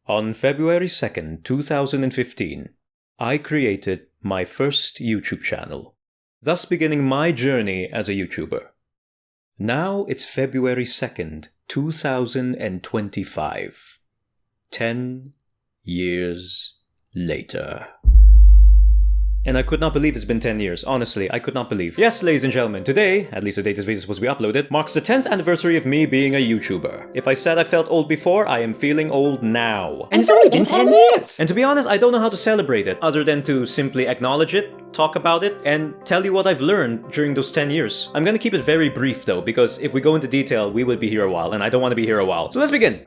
On February 2nd, 2015, I created my first YouTube channel, thus beginning my journey as a YouTuber. Now it's February 2nd, 2025. 10 years later. And I could not believe it's been 10 years. Honestly, I could not believe. Yes, ladies and gentlemen, today, at least the date this video is supposed to be uploaded, marks the 10th anniversary of me being a YouTuber. If I said I felt old before, I am feeling old now. And it's only been 10 years! And to be honest, I don't know how to celebrate it, other than to simply acknowledge it, talk about it, and tell you what I've learned during those 10 years. I'm gonna keep it very brief though, because if we go into detail, we would be here a while, and I don't want to be here a while. So let's begin!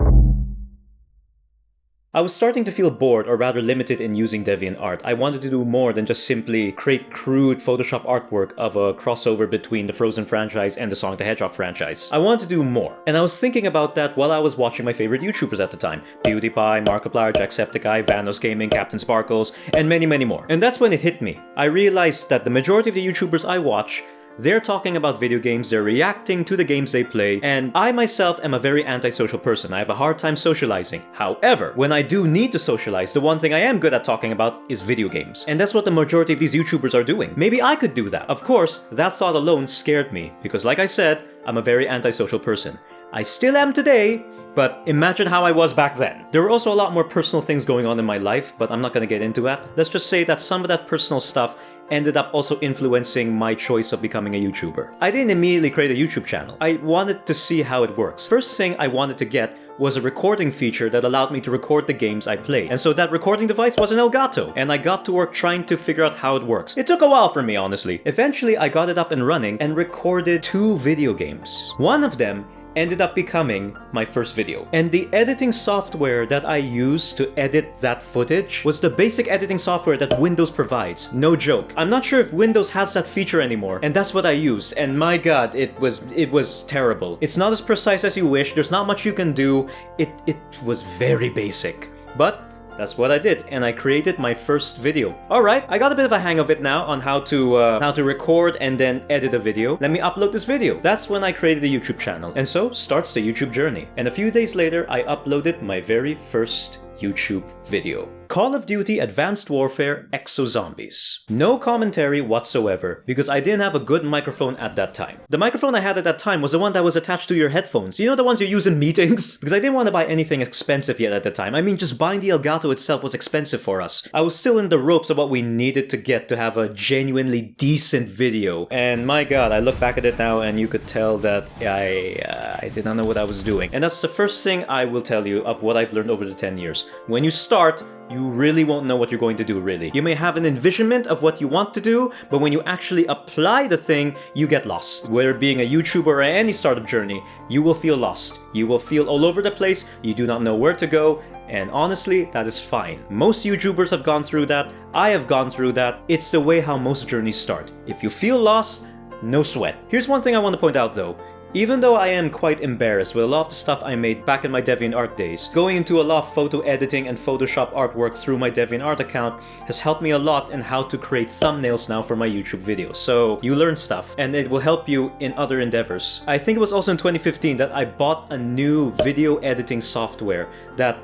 I was starting to feel bored, or rather limited in using DeviantArt. I wanted to do more than just simply create crude Photoshop artwork of a crossover between the Frozen franchise and the Sonic the Hedgehog franchise. I wanted to do more. And I was thinking about that while I was watching my favorite YouTubers at the time. PewDiePie, Markiplier, Jacksepticeye, Vanos Gaming, Captain Sparkles, and many, many more. And that's when it hit me. I realized that the majority of the YouTubers I watch, they're talking about video games, they're reacting to the games they play, and I myself am a very antisocial person. I have a hard time socializing. However, when I do need to socialize, the one thing I am good at talking about is video games. And that's what the majority of these YouTubers are doing. Maybe I could do that. Of course, that thought alone scared me, because like I said, I'm a very antisocial person. I still am today, but imagine how I was back then. There were also a lot more personal things going on in my life, but I'm not gonna get into that. Let's just say that some of that personal stuff ended up also influencing my choice of becoming a YouTuber. I didn't immediately create a YouTube channel. I wanted to see how it works. First thing I wanted to get was a recording feature that allowed me to record the games I played. And so that recording device was an Elgato, and I got to work trying to figure out how it works. It took a while for me, honestly. Eventually, I got it up and running and recorded 2 video games. One of them ended up becoming my first video. And the editing software that I used to edit that footage was the basic editing software that Windows provides. No joke. I'm not sure if Windows has that feature anymore, and that's what I used. And my god, it was terrible. It's not as precise as you wish, there's not much you can do. It was very basic. But that's what I did, and I created my first video. Alright, I got a bit of a hang of it now on how to record and then edit a video. Let me upload this video. That's when I created a YouTube channel. And so starts the YouTube journey. And a few days later, I uploaded my very first YouTube video. Call of Duty Advanced Warfare Exo-Zombies. No commentary whatsoever, because I didn't have a good microphone at that time. The microphone I had at that time was the one that was attached to your headphones. You know, the ones you use in meetings? Because I didn't want to buy anything expensive yet at the time. I mean, just buying the Elgato itself was expensive for us. I was still in the ropes of what we needed to get to have a genuinely decent video. And my god, I look back at it now and you could tell that I did not know what I was doing. And that's the first thing I will tell you of what I've learned over the 10 years. When you start, you really won't know what you're going to do, really. You may have an envisionment of what you want to do, but when you actually apply the thing, you get lost. Whether being a YouTuber or any startup journey, you will feel lost. You will feel all over the place, you do not know where to go, and honestly, that is fine. Most YouTubers have gone through that, I have gone through that. It's the way how most journeys start. If you feel lost, no sweat. Here's one thing I want to point out though. Even though I am quite embarrassed with a lot of the stuff I made back in my DeviantArt days, going into a lot of photo editing and Photoshop artwork through my DeviantArt account has helped me a lot in how to create thumbnails now for my YouTube videos. So you learn stuff, and it will help you in other endeavors. I think it was also in 2015 that I bought a new video editing software that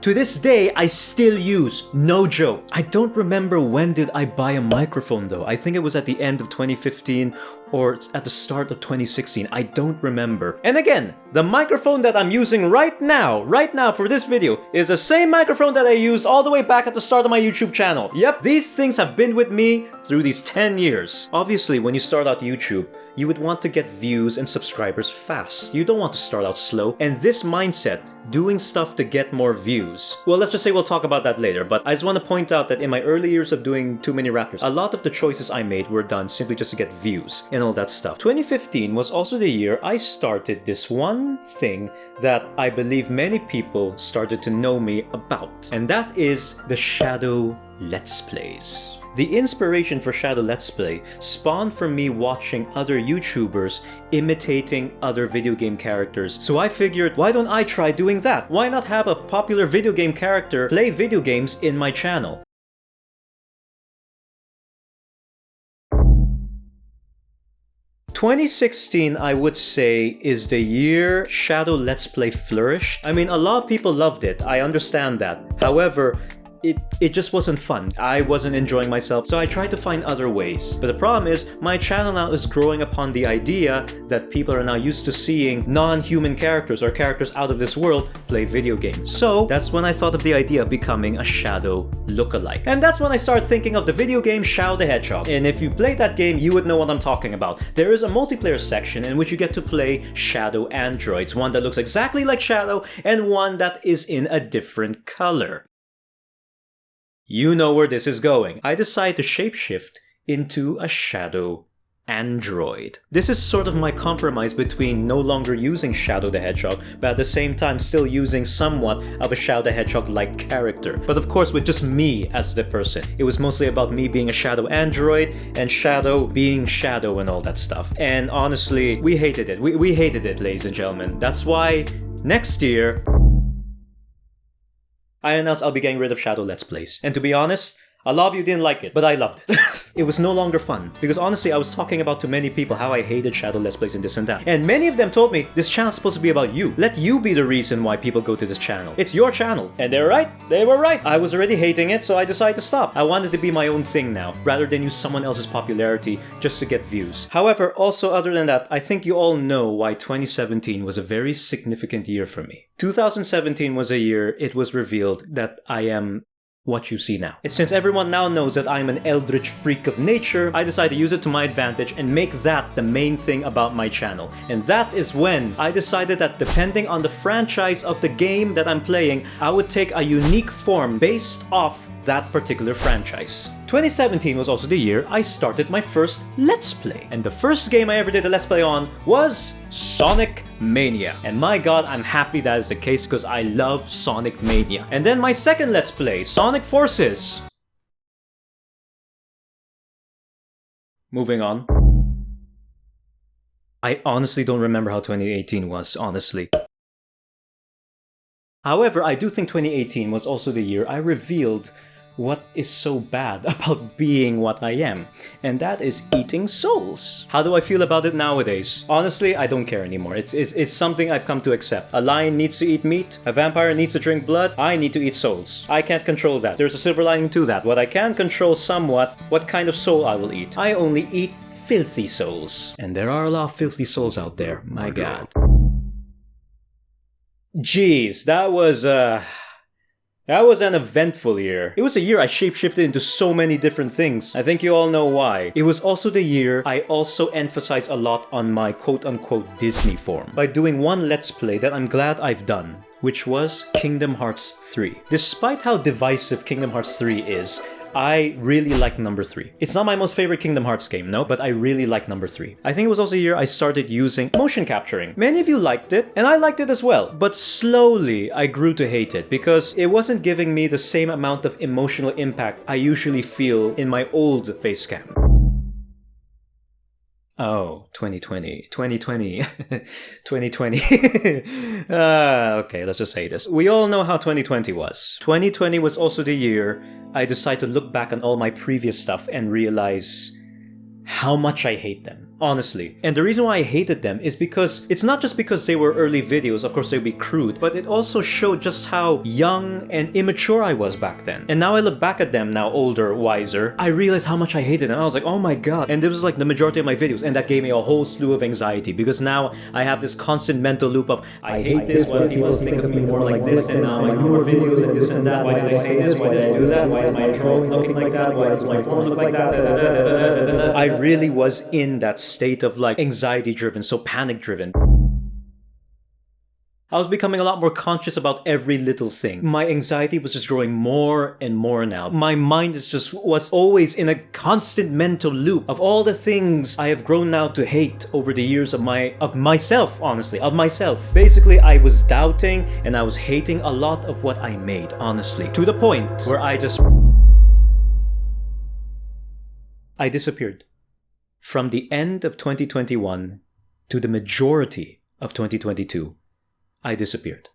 to this day, I still use. No joke. I don't remember when did I buy a microphone though. I think it was at the end of 2015 or at the start of 2016. I don't remember. And again, the microphone that I'm using right now for this video, is the same microphone that I used all the way back at the start of my YouTube channel. Yep, these things have been with me through these 10 years. Obviously, when you start out YouTube, you would want to get views and subscribers fast. You don't want to start out slow. And this mindset, doing stuff to get more views. Well, let's just say we'll talk about that later, but I just want to point out that in my early years of doing Too Many Raptors, a lot of the choices I made were done simply just to get views and all that stuff. 2015 was also the year I started this one thing that I believe many people started to know me about, and that is the Shadow Let's Plays. The inspiration for Shadow Let's Play spawned from me watching other YouTubers imitating other video game characters. So I figured, why don't I try doing that? Why not have a popular video game character play video games in my channel? 2016, I would say, is the year Shadow Let's Play flourished. I mean, a lot of people loved it. I understand that. However, it just wasn't fun. I wasn't enjoying myself, so I tried to find other ways. But the problem is, my channel now is growing upon the idea that people are now used to seeing non-human characters or characters out of this world play video games. So that's when I thought of the idea of becoming a Shadow lookalike. And that's when I started thinking of the video game Shadow the Hedgehog. And if you played that game, you would know what I'm talking about. There is a multiplayer section in which you get to play Shadow androids, one that looks exactly like Shadow and one that is in a different color. You know where this is going. I decided to shapeshift into a Shadow android. This is sort of my compromise between no longer using Shadow the Hedgehog, but at the same time still using somewhat of a Shadow the Hedgehog-like character. But of course with just me as the person. It was mostly about me being a Shadow android and Shadow being Shadow and all that stuff. And honestly, we hated it. We hated it, ladies and gentlemen. That's why next year I announced I'll be getting rid of Shadow Let's Plays. And to be honest, a lot of you didn't like it, but I loved it. It was no longer fun. Because honestly, I was talking about to many people how I hated Shadow Let's Plays and this and that. And many of them told me, this channel is supposed to be about you. Let you be the reason why people go to this channel. It's your channel. And they're right. They were right. I was already hating it, so I decided to stop. I wanted to be my own thing now, rather than use someone else's popularity just to get views. However, also other than that, I think you all know why 2017 was a very significant year for me. 2017 was a year it was revealed that I am what you see now. And since everyone now knows that I'm an eldritch freak of nature, I decided to use it to my advantage and make that the main thing about my channel. And that is when I decided that depending on the franchise of the game that I'm playing, I would take a unique form based off that particular franchise. 2017 was also the year I started my first Let's Play. And the first game I ever did a Let's Play on was Sonic Mania. And my god, I'm happy that is the case because I love Sonic Mania. And then my second Let's Play, Sonic Forces. Moving on. I honestly don't remember how 2018 was, honestly. However, I do think 2018 was also the year I revealed what is so bad about being what I am, and that is eating souls. How do I feel about it nowadays? Honestly, I don't care anymore. It's something I've come to accept. A lion needs to eat meat, a vampire needs to drink blood, I need to eat souls. I can't control that. There's a silver lining to that. What I can control somewhat, what kind of soul I will eat. I only eat filthy souls. And there are a lot of filthy souls out there, my god. Jeez, that was an eventful year. It was a year I shapeshifted into so many different things. I think you all know why. It was also the year I also emphasized a lot on my quote-unquote Disney form by doing one Let's Play that I'm glad I've done, which was Kingdom Hearts 3. Despite how divisive Kingdom Hearts 3 is, I really like number 3. It's not my most favorite Kingdom Hearts game, no, but I really like number 3. I think it was also a year I started using motion capturing. Many of you liked it, and I liked it as well, but slowly I grew to hate it because it wasn't giving me the same amount of emotional impact I usually feel in my old face cam. Oh, 2020. 2020. Okay, let's just say this. We all know how 2020 was. 2020 was also the year I decided to look back on all my previous stuff and realize how much I hate them. Honestly. And the reason why I hated them is because it's not just because they were early videos, of course they'd be crude, but it also showed just how young and immature I was back then. And now I look back at them, now older, wiser, I realize how much I hated them. I was like, oh my god. And this was like the majority of my videos, and that gave me a whole slew of anxiety because now I have this constant mental loop of, I hate this, why do people think of me more like this, and now I do more videos and this and that, why did I say this, why did I do that, why is my intro looking like that, why does my form look like that, I really was in that state of like anxiety driven, so panic driven. I was becoming a lot more conscious about every little thing. My anxiety was just growing more and more now. My mind was always in a constant mental loop of all the things I have grown now to hate over the years of myself, honestly, of myself. Basically, I was doubting and I was hating a lot of what I made, honestly, to the point where I disappeared. From the end of 2021 to the majority of 2022, I disappeared.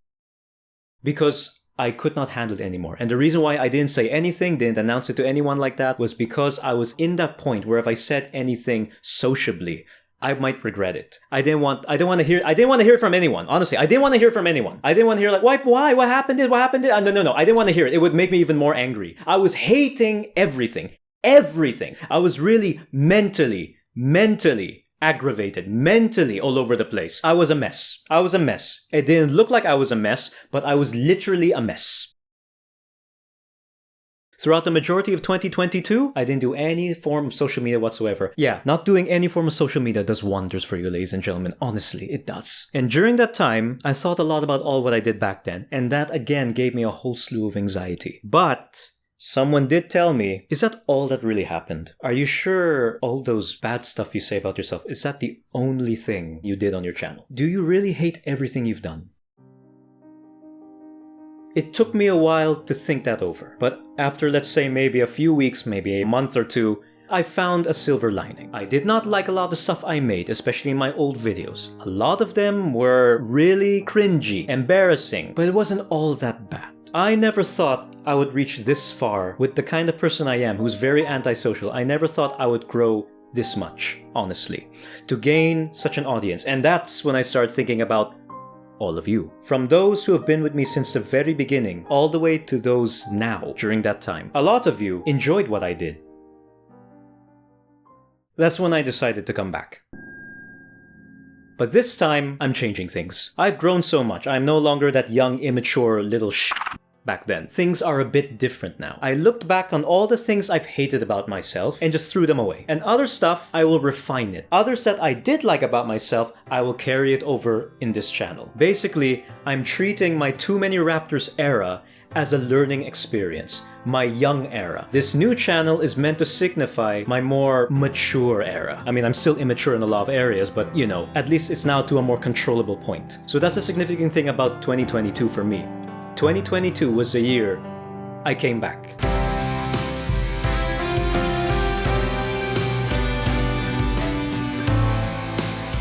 Because I could not handle it anymore. And the reason why I didn't say anything, didn't announce it to anyone like that, was because I was in that point where if I said anything sociably, I might regret it. I didn't want to hear it from anyone. Honestly, I didn't want to hear from anyone. I didn't want to hear like, why, what happened? No. I didn't want to hear it. It would make me even more angry. I was hating everything. I was really mentally aggravated, mentally all over the place. I was a mess. It didn't look like I was a mess, but I was literally a mess. Throughout the majority of 2022, I didn't do any form of social media whatsoever. Yeah, not doing any form of social media does wonders for you, ladies and gentlemen. Honestly, it does. And during that time, I thought a lot about all what I did back then. And that again gave me a whole slew of anxiety. But someone did tell me, is that all that really happened? Are you sure all those bad stuff you say about yourself, is that the only thing you did on your channel? Do you really hate everything you've done? It took me a while to think that over, but after, let's say, maybe a few weeks, maybe a month or two, I found a silver lining. I did not like a lot of the stuff I made, especially in my old videos. A lot of them were really cringy, embarrassing, but it wasn't all that bad. I never thought I would reach this far with the kind of person I am, who's very antisocial. I never thought I would grow this much, honestly, to gain such an audience. And that's when I started thinking about all of you. From those who have been with me since the very beginning, all the way to those now during that time. A lot of you enjoyed what I did. That's when I decided to come back. But this time, I'm changing things. I've grown so much. I'm no longer that young, immature little back then. Things are a bit different now. I looked back on all the things I've hated about myself and just threw them away. And other stuff, I will refine it. Others that I did like about myself, I will carry it over in this channel. Basically, I'm treating my Too Many Raptors era as a learning experience. My young era. This new channel is meant to signify my more mature era. I mean, I'm still immature in a lot of areas, but you know, at least it's now to a more controllable point. So that's a significant thing about 2022 for me. 2022 was the year I came back.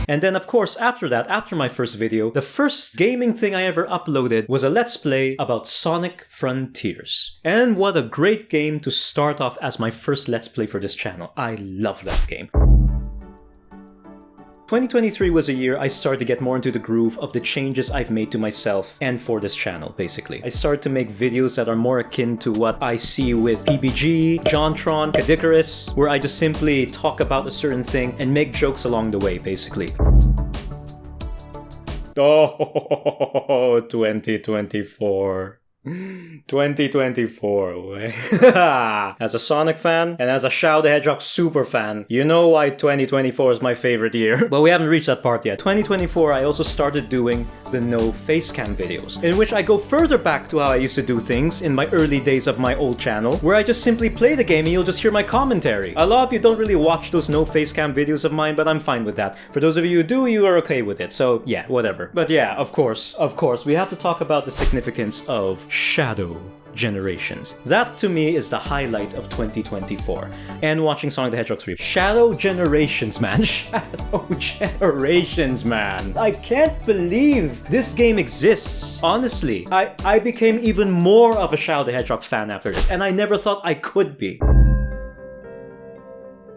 And then of course after that, after my first video, the first gaming thing I ever uploaded was a Let's Play about Sonic Frontiers. And what a great game to start off as my first Let's Play for this channel. I love that game. 2023 was a year I started to get more into the groove of the changes I've made to myself and for this channel, basically. I started to make videos that are more akin to what I see with PBG, JonTron, Kadikarus, where I just simply talk about a certain thing and make jokes along the way, basically. Oh, 2024. 2024. As a Sonic fan and as a Shadow the Hedgehog super fan, you know why 2024 is my favorite year. But we haven't reached that part yet. 2024, I also started doing the no facecam videos, in which I go further back to how I used to do things in my early days of my old channel, where I just simply play the game and you'll just hear my commentary. A lot of you don't really watch those no facecam videos of mine, but I'm fine with that. For those of you who do, you are okay with it. So yeah, whatever. But yeah, of course, we have to talk about the significance of Shadow Generations. That to me is the highlight of 2024. And watching Sonic the Hedgehog 3. Shadow Generations, man. Shadow Generations, man. I can't believe this game exists. Honestly, I became even more of a Shadow the Hedgehog fan after this, and I never thought I could be.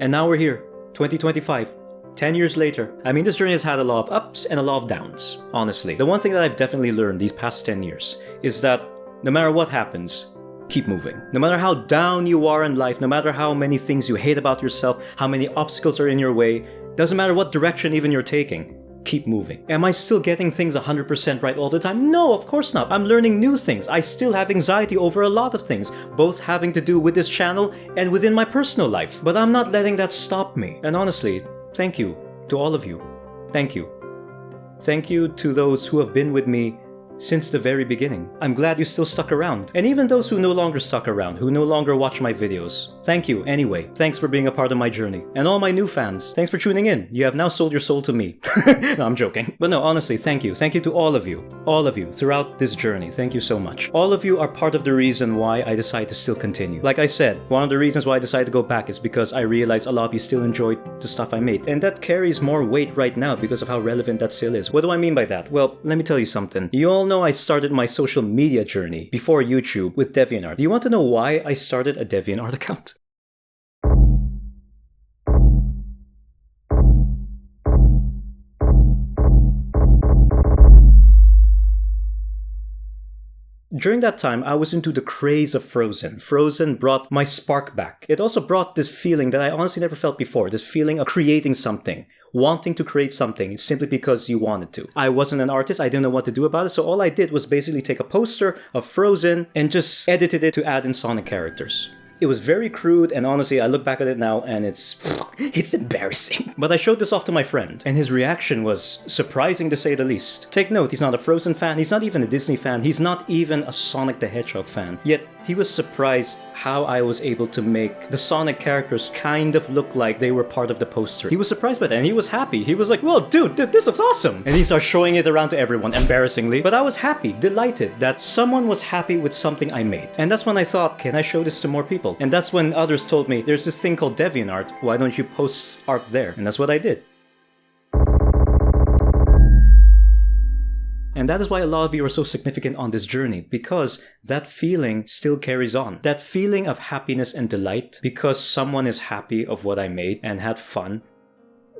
And now we're here, 2025. 10 years later. I mean, this journey has had a lot of ups and a lot of downs, honestly. The one thing that I've definitely learned these past 10 years is that no matter what happens, keep moving. No matter how down you are in life, no matter how many things you hate about yourself, how many obstacles are in your way, doesn't matter what direction even you're taking, keep moving. Am I still getting things 100% right all the time? No, of course not. I'm learning new things. I still have anxiety over a lot of things, both having to do with this channel and within my personal life. But I'm not letting that stop me. And honestly, thank you to all of you. Thank you. Thank you to those who have been with me since the very beginning. I'm glad you still stuck around. And even those who no longer stuck around, who no longer watch my videos, thank you anyway. Thanks for being a part of my journey. And all my new fans, thanks for tuning in. You have now sold your soul to me. No, I'm joking. But no, honestly, thank you. Thank you to all of you. All of you throughout this journey. Thank you so much. All of you are part of the reason why I decided to still continue. Like I said, one of the reasons why I decided to go back is because I realized a lot of you still enjoyed the stuff I made. And that carries more weight right now because of how relevant that still is. What do I mean by that? Well, let me tell you something. You all know I started my social media journey before YouTube with DeviantArt. Do you want to know why I started a DeviantArt account? During that time, I was into the craze of Frozen. Frozen brought my spark back. It also brought this feeling that I honestly never felt before, this feeling of creating something. Wanting to create something simply because you wanted to. I wasn't an artist, I didn't know what to do about it, so all I did was basically take a poster of Frozen and just edited it to add in Sonic characters. It was very crude, and honestly, I look back at it now and it's embarrassing. But I showed this off to my friend, and his reaction was surprising to say the least. Take note, he's not a Frozen fan, he's not even a Disney fan, he's not even a Sonic the Hedgehog fan. Yet, he was surprised how I was able to make the Sonic characters kind of look like they were part of the poster. He was surprised by that, and he was happy. He was like, "Whoa, dude, this looks awesome!" And he started showing it around to everyone, embarrassingly. But I was happy, delighted that someone was happy with something I made. And that's when I thought, can I show this to more people? And that's when others told me, there's this thing called DeviantArt, why don't you post art there? And that's what I did. And that is why a lot of you are so significant on this journey, because that feeling still carries on. That feeling of happiness and delight because someone is happy of what I made and had fun.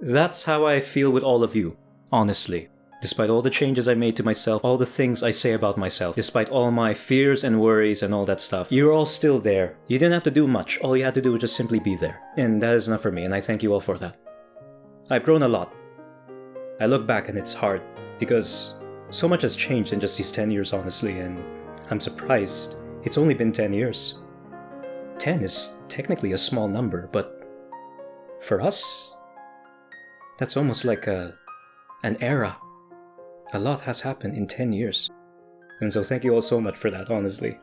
That's how I feel with all of you, honestly. Despite all the changes I made to myself, all the things I say about myself, despite all my fears and worries and all that stuff, you're all still there. You didn't have to do much. All you had to do was just simply be there. And that is enough for me, and I thank you all for that. I've grown a lot. I look back and it's hard, because so much has changed in just these 10 years, honestly, and I'm surprised. It's only been 10 years. 10 is technically a small number, but for us, that's almost like an era. A lot has happened in 10 years. And so thank you all so much for that, honestly.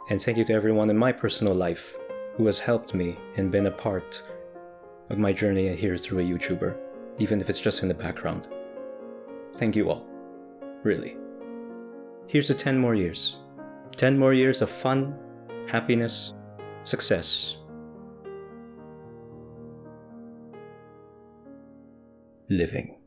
And thank you to everyone in my personal life who has helped me and been a part of my journey here through a YouTuber, even if it's just in the background. Thank you all. Really. Here's to 10 more years. 10 more years of fun, happiness, success. Living.